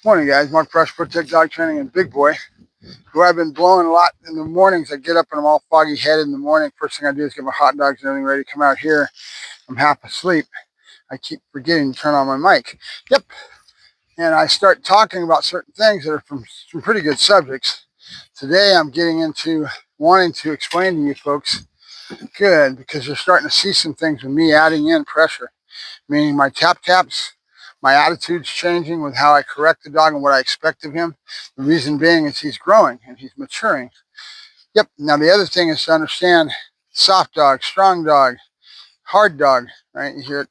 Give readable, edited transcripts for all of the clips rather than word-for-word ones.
Morning, guys. Mark Fresh, Protect Dog Training and Big Boy. Who I've been blowing a lot in the mornings. I get up and I'm all foggy headed in the morning. First thing I do is get my hot dogs and everything ready to come out here. I'm half asleep. I keep forgetting to turn on my mic. Yep. And I start talking about certain things that are from some pretty good subjects. Today I'm getting into wanting to explain to you folks, good, because you're starting to see some things with me adding in pressure, meaning my tap taps, my attitude's changing with how I correct the dog and what I expect of him. The reason being is he's growing and he's maturing. Yep. Now the other thing is to understand soft dog, strong dog, hard dog, right? You hear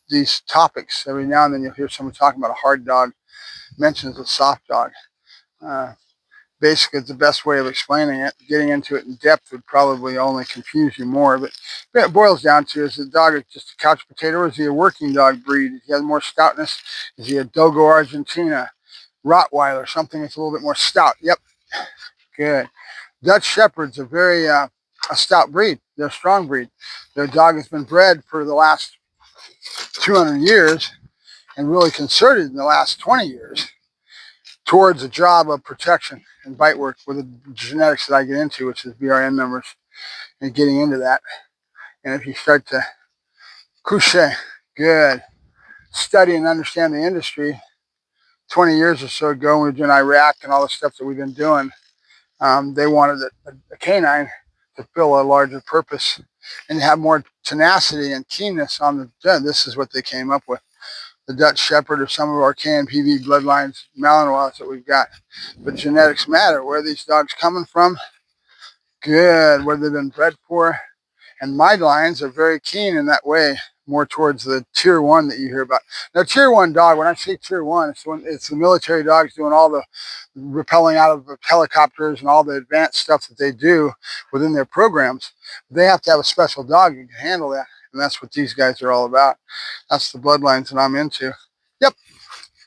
these topics every now and then. You'll hear someone talking about a hard dog mentions a soft dog. Basically, it's the best way of explaining it. Getting into it in depth would probably only confuse you more. But what it boils down to is the dog is just a couch potato, or is he a working dog breed? Is he has more stoutness? Is he a Dogo Argentina, Rottweiler, something that's a little bit more stout? Yep, good. Dutch Shepherd's a very a stout breed. They're a strong breed. Their dog has been bred for the last 200 years and really concerted in the last 20 years towards a job of protection and bite work with the genetics that I get into, which is BRN members, and getting into that. And if you start to coucher, good, study and understand the industry, 20 years or so ago when we were doing Iraq and all the stuff that we've been doing, they wanted a canine to fill a larger purpose and have more tenacity and keenness on the. This is what they came up with. The Dutch Shepherd or some of our KNPV bloodlines, Malinois that we've got. But genetics matter. Where are these dogs coming from? Good. Where they've been bred for. And my lines are very keen in that way, more towards the tier one that you hear about. Now, tier one dog, when I say tier one, it's the military dogs doing all the rappelling out of helicopters and all the advanced stuff that they do within their programs. They have to have a special dog who can handle that. And that's what these guys are all about. That's the bloodlines that I'm into. Yep,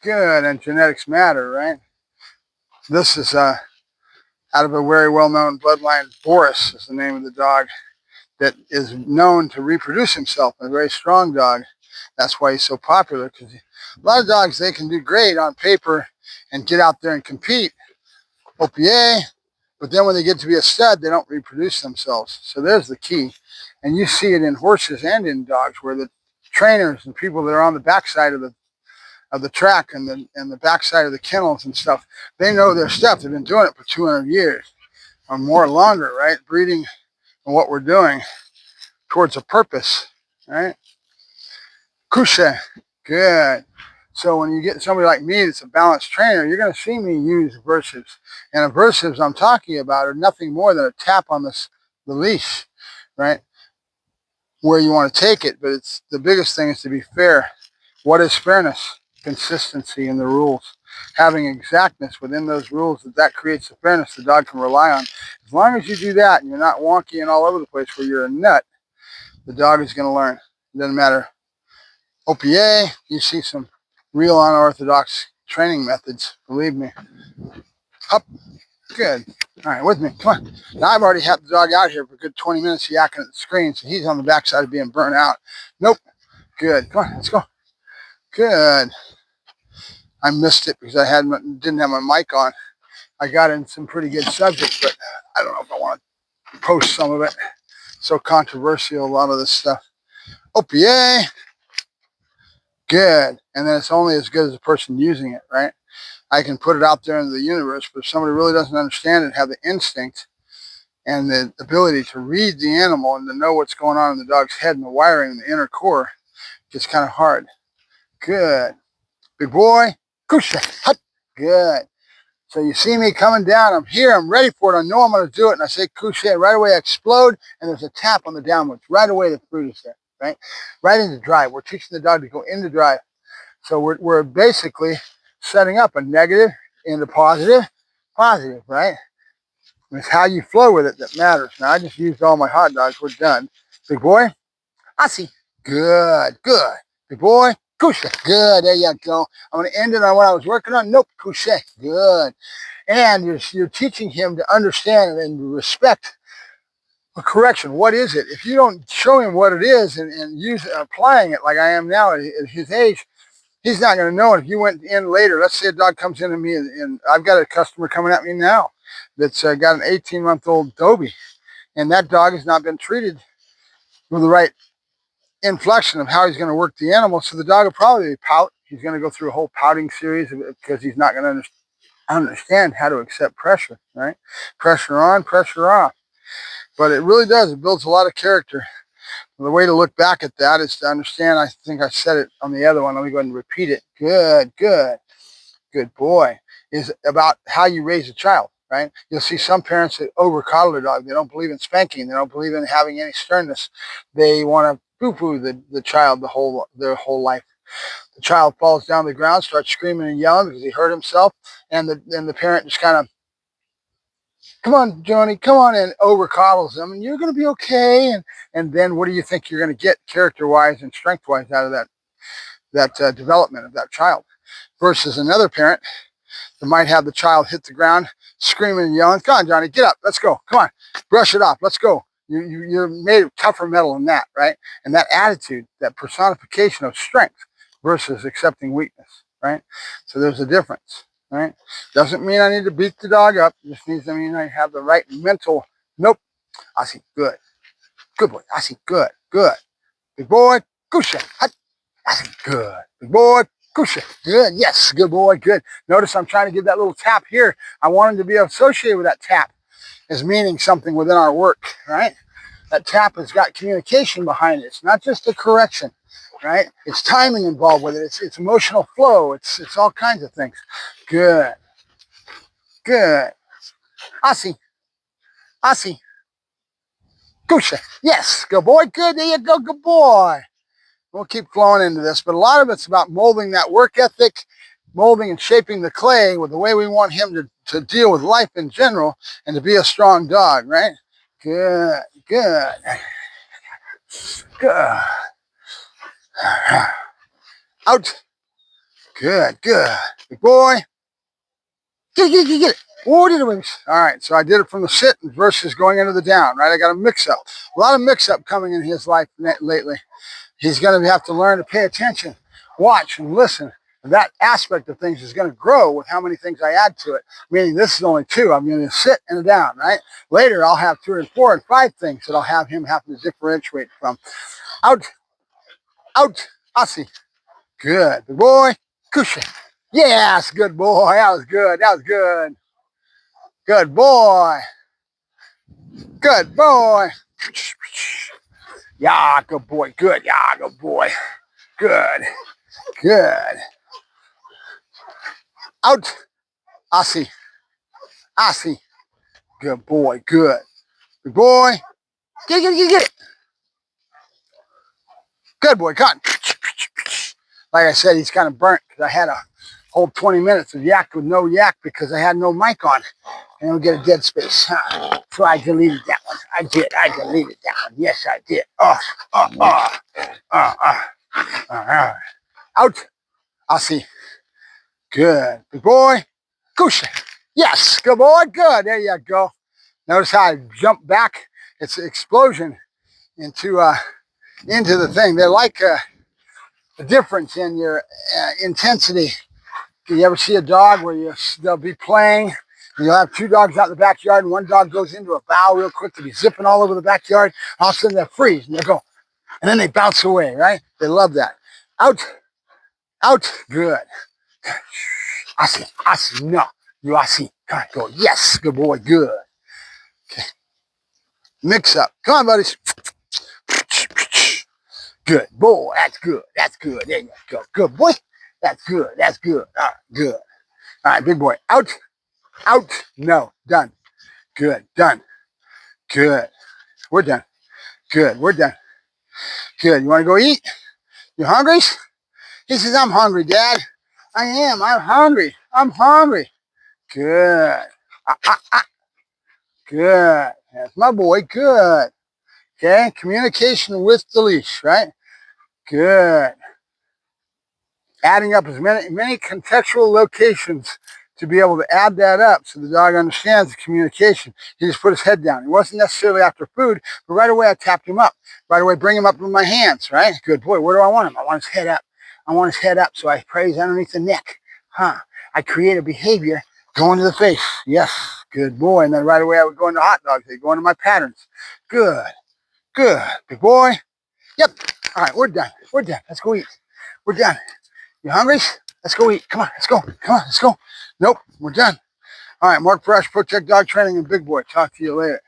good, and genetics matter, right? This is out of a very well-known bloodline. Boris is the name of the dog that is known to reproduce himself, a very strong dog. That's why he's so popular, because a lot of dogs, they can do great on paper and get out there and compete, OPA, but then when they get to be a stud, they don't reproduce themselves. So there's the key. And you see it in horses and in dogs, where the trainers and people that are on the backside of the track and the backside of the kennels and stuff, they know their stuff. They've been doing it for 200 years or more longer, right? Breeding and what we're doing towards a purpose, right? Couche, good. So when you get somebody like me that's a balanced trainer, you're going to see me use aversives. And aversives I'm talking about are nothing more than a tap on the leash, right? Where you want to take it, but it's the biggest thing is to be fair. What is fairness? Consistency in the rules. Having exactness within those rules, that creates the fairness the dog can rely on. As long as you do that and you're not wonky and all over the place where you're a nut, the dog is going to learn. It doesn't matter. OPA, you see some real unorthodox training methods, believe me. Up, good. All right, with me, come on. Now I've already had the dog out here for a good 20 minutes yakking at the screen, so he's on the backside of being burnt out. Nope, good, come on, let's go. Good. I missed it because I didn't have my mic on. I got in some pretty good subjects, but I don't know if I want to post some of it. So controversial, a lot of this stuff. OPA, good. And then it's only as good as the person using it, right? I can put it out there into the universe, but if somebody really doesn't understand it, have the instinct and the ability to read the animal and to know what's going on in the dog's head and the wiring in the inner core, it gets kind of hard. Good. Big boy, couche, hut, good. So you see me coming down, I'm here, I'm ready for it, I know I'm going to do it, and I say couche, right away I explode, and there's a tap on the downwards. Right away the fruit is there, right? Right into drive. We're teaching the dog to go into drive. So we're basically setting up a negative into positive, positive, right? It's how you flow with it that matters. Now I just used all my hot dogs, we're done. Big boy, I see. Good, good. Big boy, couche, good, there you go. I'm going to end it on what I was working on. Nope, couche, good. And you're teaching him to understand and respect a correction. What is it? If you don't show him what it is and applying it like I am now at his age, He's not going to know it. If you went in later, let's say a dog comes in to me, and I've got a customer coming at me now that's got an 18-month-old Dobie, and that dog has not been treated with the right inflection of how he's going to work the animal. So the dog will probably pout. He's going to go through a whole pouting series because he's not going to understand how to accept pressure, right? Pressure on, pressure off. But it really does. It builds a lot of character. The way to look back at that is to understand, I think I said it on the other one. Let me go ahead and repeat it. Good, good, good boy. Is about how you raise a child, right? You'll see some parents that over coddle their dog. They don't believe in spanking. They don't believe in having any sternness. They want to poo-poo the child their whole life. The child falls down the ground, starts screaming and yelling because he hurt himself, and the parent just kind of, come on, Johnny, come on, and over coddles them, and you're going to be okay. And then what do you think you're going to get character-wise and strength-wise out of that development of that child? Versus another parent that might have the child hit the ground, screaming and yelling, come on, Johnny, get up, let's go, come on, brush it off, let's go. You're made of tougher metal than that, right? And that attitude, that personification of strength versus accepting weakness, right? So there's a difference, right? Doesn't mean I need to beat the dog up. It just means I mean I have the right mental, nope, I see, good. Good boy, I see, good, good. Big boy, Kusha, I see, good. Big boy, Kusha, good, yes, good boy, good. Notice I'm trying to give that little tap here. I want him to be associated with that tap as meaning something within our work, right? That tap has got communication behind it. It's not just a correction, right? It's timing involved with it. It's emotional flow. It's all kinds of things. Good. Good. Aussie. Aussie. Kusha. Yes. Good boy. Good. There you go. Good boy. We'll keep flowing into this, but a lot of it's about molding that work ethic, molding and shaping the clay with the way we want him to deal with life in general and to be a strong dog, right? Good. Good. Good. Out. Good, good. Big boy. Get it. Oh, did it. All right, so I did it from the sit versus going into the down, right? I got a mix-up. A lot of mix-up coming in his life lately. He's going to have to learn to pay attention, watch, and listen. And that aspect of things is going to grow with how many things I add to it. Meaning this is only two. I'm going to sit and a down, right? Later, I'll have 3 and 4 and 5 things that I'll have him have to differentiate from. Out. Out. Aussie. Good. Big boy. Cushion. Yes, good boy. That was good. That was good. Good boy. Good boy. Yeah, good boy. Good. Yeah, good boy. Good. Good. Out. Aussie. Aussie. Good boy. Good. Good boy. Get it. Good boy. Cut. Like I said, he's kind of burnt because I had a whole 20 minutes of yak with no yak because I had no mic on. And we'll get a dead space. So I deleted that one. I did. I deleted that one. Yes, I did. Out. I'll see. Good. Good boy. Goose. Yes. Good boy. Good. There you go. Notice how I jump back. It's an explosion into the thing. They're like a difference in your intensity. You ever see a dog where they'll be playing, and you'll have 2 dogs out in the backyard, and one dog goes into a bow real quick to be zipping all over the backyard. All of a sudden they freeze and they go, and then they bounce away, right? They love that. Out, out, good. I see, no, I see. Come on, go, yes, good boy, good. Okay, mix up. Come on, buddies. Good boy, that's good, there you go. Good boy, that's good, all right, good. All right, big boy, out. Out. No. Done. Good. Done. Good. We're done. Good. We're done. Good. You want to go eat? You hungry? He says, I'm hungry, Dad. I am. I'm hungry. I'm hungry. Good. Good. That's my boy. Good. Okay. Communication with the leash, right? Good. Adding up as many contextual locations to be able to add that up so the dog understands the communication. He just put his head down. He wasn't necessarily after food, but right away I tapped him up. Right away, bring him up with my hands, right? Good boy. Where do I want him? I want his head up. I want his head up, so I praise underneath the neck. Huh. I create a behavior going to the face. Yes, good boy. And then right away I would go into hot dogs. They go into my patterns. Good, good. Big boy. Yep. All right, we're done. We're done. Let's go eat. We're done. You hungry? Let's go eat. Come on, let's go. Come on, let's go. Nope, we're done. All right, Mark Ferrasci, Protect Dog Training and Big Boy. Talk to you later.